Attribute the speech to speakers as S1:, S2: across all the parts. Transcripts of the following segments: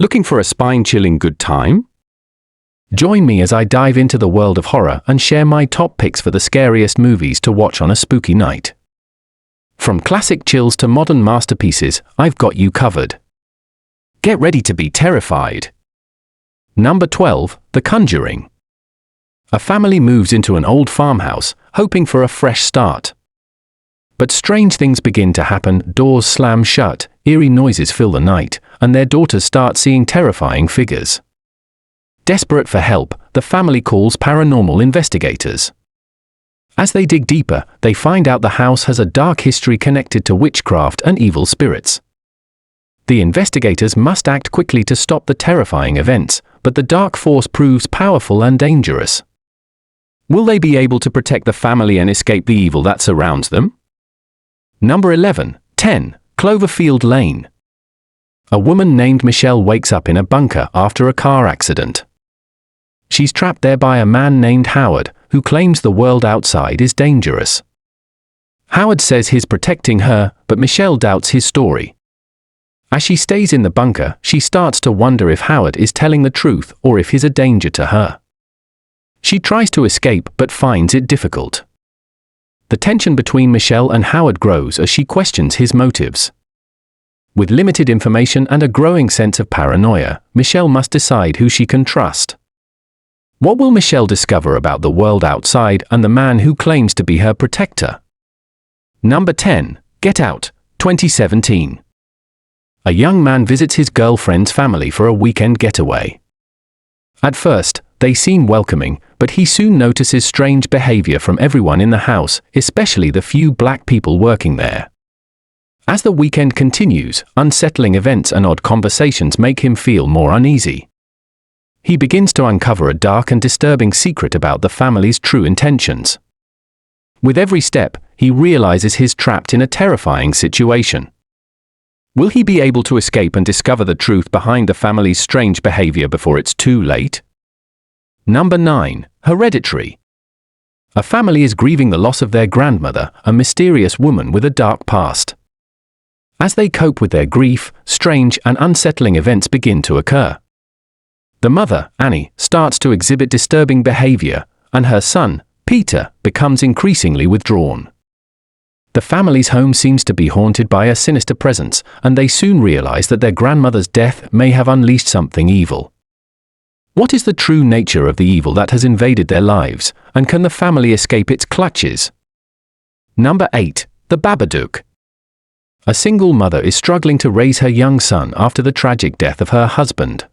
S1: Looking for a spine-chilling good time? Join me as I dive into the world of horror and share my top picks for the scariest movies to watch on a spooky night. From classic chills to modern masterpieces, I've got you covered. Get ready to be terrified. Number 12, The Conjuring. A family moves into an old farmhouse, hoping for a fresh start. But strange things begin to happen, doors slam shut, eerie noises fill the night, and their daughters start seeing terrifying figures. Desperate for help, the family calls paranormal investigators. As they dig deeper, they find out the house has a dark history connected to witchcraft and evil spirits. The investigators must act quickly to stop the terrifying events, but the dark force proves powerful and dangerous. Will they be able to protect the family and escape the evil that surrounds them? Number 11, 10, Cloverfield Lane. A woman named Michelle wakes up in a bunker after a car accident. She's trapped there by a man named Howard, who claims the world outside is dangerous. Howard says he's protecting her, but Michelle doubts his story. As she stays in the bunker, she starts to wonder if Howard is telling the truth or if he's a danger to her. She tries to escape but finds it difficult. The tension between Michelle and Howard grows as she questions his motives. With limited information and a growing sense of paranoia, Michelle must decide who she can trust. What will Michelle discover about the world outside and the man who claims to be her protector? Number 10, Get Out, 2017. A young man visits his girlfriend's family for a weekend getaway. At first, they seem welcoming, but he soon notices strange behavior from everyone in the house, especially the few black people working there. As the weekend continues, unsettling events and odd conversations make him feel more uneasy. He begins to uncover a dark and disturbing secret about the family's true intentions. With every step, he realizes he's trapped in a terrifying situation. Will he be able to escape and discover the truth behind the family's strange behavior before it's too late? Number 9, Hereditary. A family is grieving the loss of their grandmother, a mysterious woman with a dark past. As they cope with their grief, strange and unsettling events begin to occur. The mother, Annie, starts to exhibit disturbing behavior, and her son, Peter, becomes increasingly withdrawn. The family's home seems to be haunted by a sinister presence, and they soon realize that their grandmother's death may have unleashed something evil. What is the true nature of the evil that has invaded their lives, and can the family escape its clutches? Number 8, The Babadook. A single mother is struggling to raise her young son after the tragic death of her husband.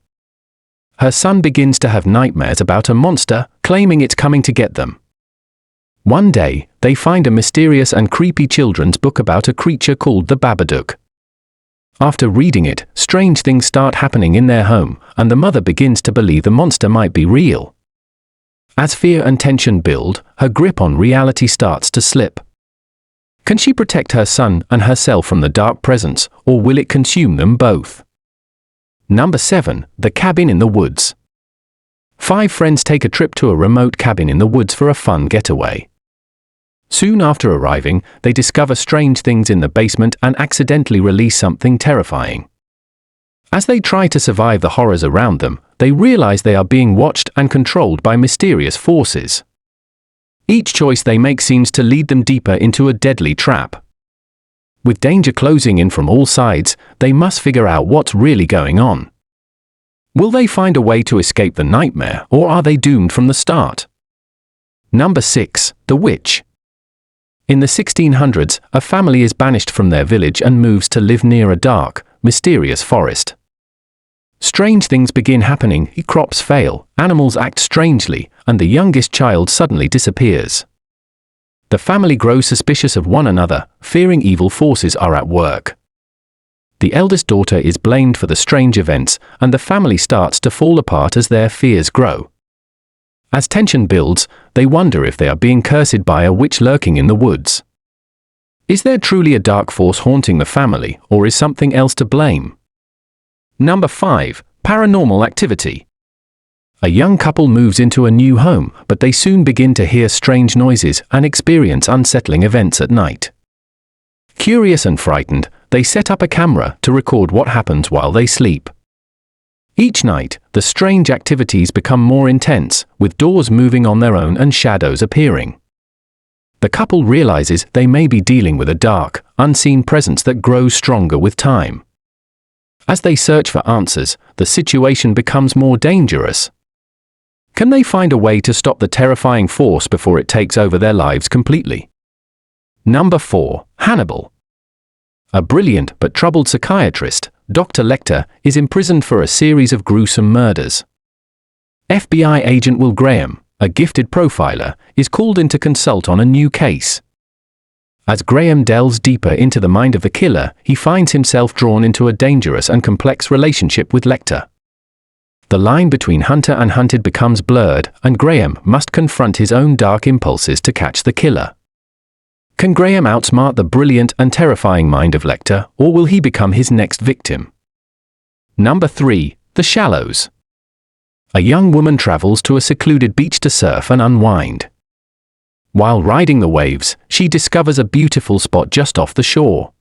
S1: Her son begins to have nightmares about a monster, claiming it's coming to get them. One day, they find a mysterious and creepy children's book about a creature called the Babadook. After reading it, strange things start happening in their home, and the mother begins to believe the monster might be real. As fear and tension build, her grip on reality starts to slip. Can she protect her son and herself from the dark presence, or will it consume them both? Number 7, The Cabin in the Woods. 5 friends take a trip to a remote cabin in the woods for a fun getaway. Soon after arriving, they discover strange things in the basement and accidentally release something terrifying. As they try to survive the horrors around them, they realize they are being watched and controlled by mysterious forces. Each choice they make seems to lead them deeper into a deadly trap. With danger closing in from all sides, they must figure out what's really going on. Will they find a way to escape the nightmare, or are they doomed from the start? Number 6, The Witch. In the 1600s, a family is banished from their village and moves to live near a dark, mysterious forest. Strange things begin happening, crops fail, animals act strangely, and the youngest child suddenly disappears. The family grows suspicious of one another, fearing evil forces are at work. The eldest daughter is blamed for the strange events, and the family starts to fall apart as their fears grow. As tension builds, they wonder if they are being cursed by a witch lurking in the woods. Is there truly a dark force haunting the family, or is something else to blame? Number 5, Paranormal Activity. A young couple moves into a new home, but they soon begin to hear strange noises and experience unsettling events at night. Curious and frightened, they set up a camera to record what happens while they sleep. Each night, the strange activities become more intense, with doors moving on their own and shadows appearing. The couple realizes they may be dealing with a dark, unseen presence that grows stronger with time. As they search for answers, the situation becomes more dangerous. Can they find a way to stop the terrifying force before it takes over their lives completely? Number 4. Hannibal. A brilliant but troubled psychiatrist, Dr. Lecter, is imprisoned for a series of gruesome murders. FBI agent Will Graham, a gifted profiler, is called in to consult on a new case. As Graham delves deeper into the mind of the killer, he finds himself drawn into a dangerous and complex relationship with Lecter. The line between hunter and hunted becomes blurred, and Graham must confront his own dark impulses to catch the killer. Can Graham outsmart the brilliant and terrifying mind of Lecter, or will he become his next victim? Number 3. The Shallows. A young woman travels to a secluded beach to surf and unwind. While riding the waves, she discovers a beautiful spot just off the shore.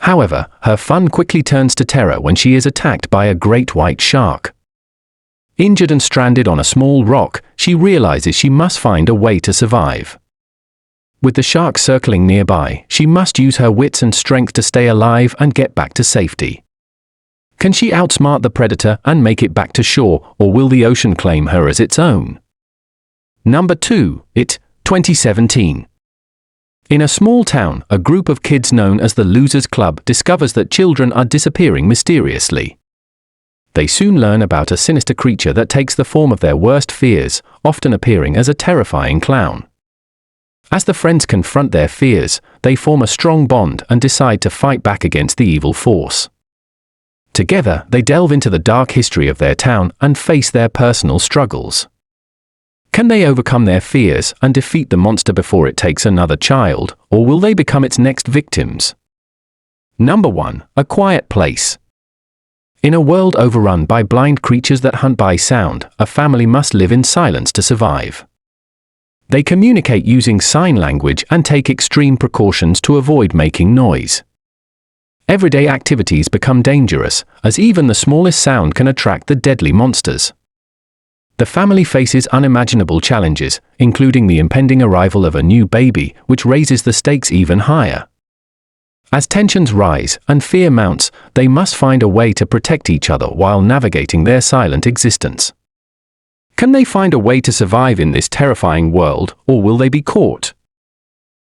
S1: However, her fun quickly turns to terror when she is attacked by a great white shark. Injured and stranded on a small rock, she realizes she must find a way to survive. With the shark circling nearby, she must use her wits and strength to stay alive and get back to safety. Can she outsmart the predator and make it back to shore, or will the ocean claim her as its own? Number 2. It, 2017. In a small town, a group of kids known as the Losers Club discovers that children are disappearing mysteriously. They soon learn about a sinister creature that takes the form of their worst fears, often appearing as a terrifying clown. As the friends confront their fears, they form a strong bond and decide to fight back against the evil force. Together, they delve into the dark history of their town and face their personal struggles. Can they overcome their fears and defeat the monster before it takes another child, or will they become its next victims? Number 1. A Quiet Place. In a world overrun by blind creatures that hunt by sound, a family must live in silence to survive. They communicate using sign language and take extreme precautions to avoid making noise. Everyday activities become dangerous, as even the smallest sound can attract the deadly monsters. The family faces unimaginable challenges, including the impending arrival of a new baby, which raises the stakes even higher. As tensions rise and fear mounts, they must find a way to protect each other while navigating their silent existence. Can they find a way to survive in this terrifying world, or will they be caught?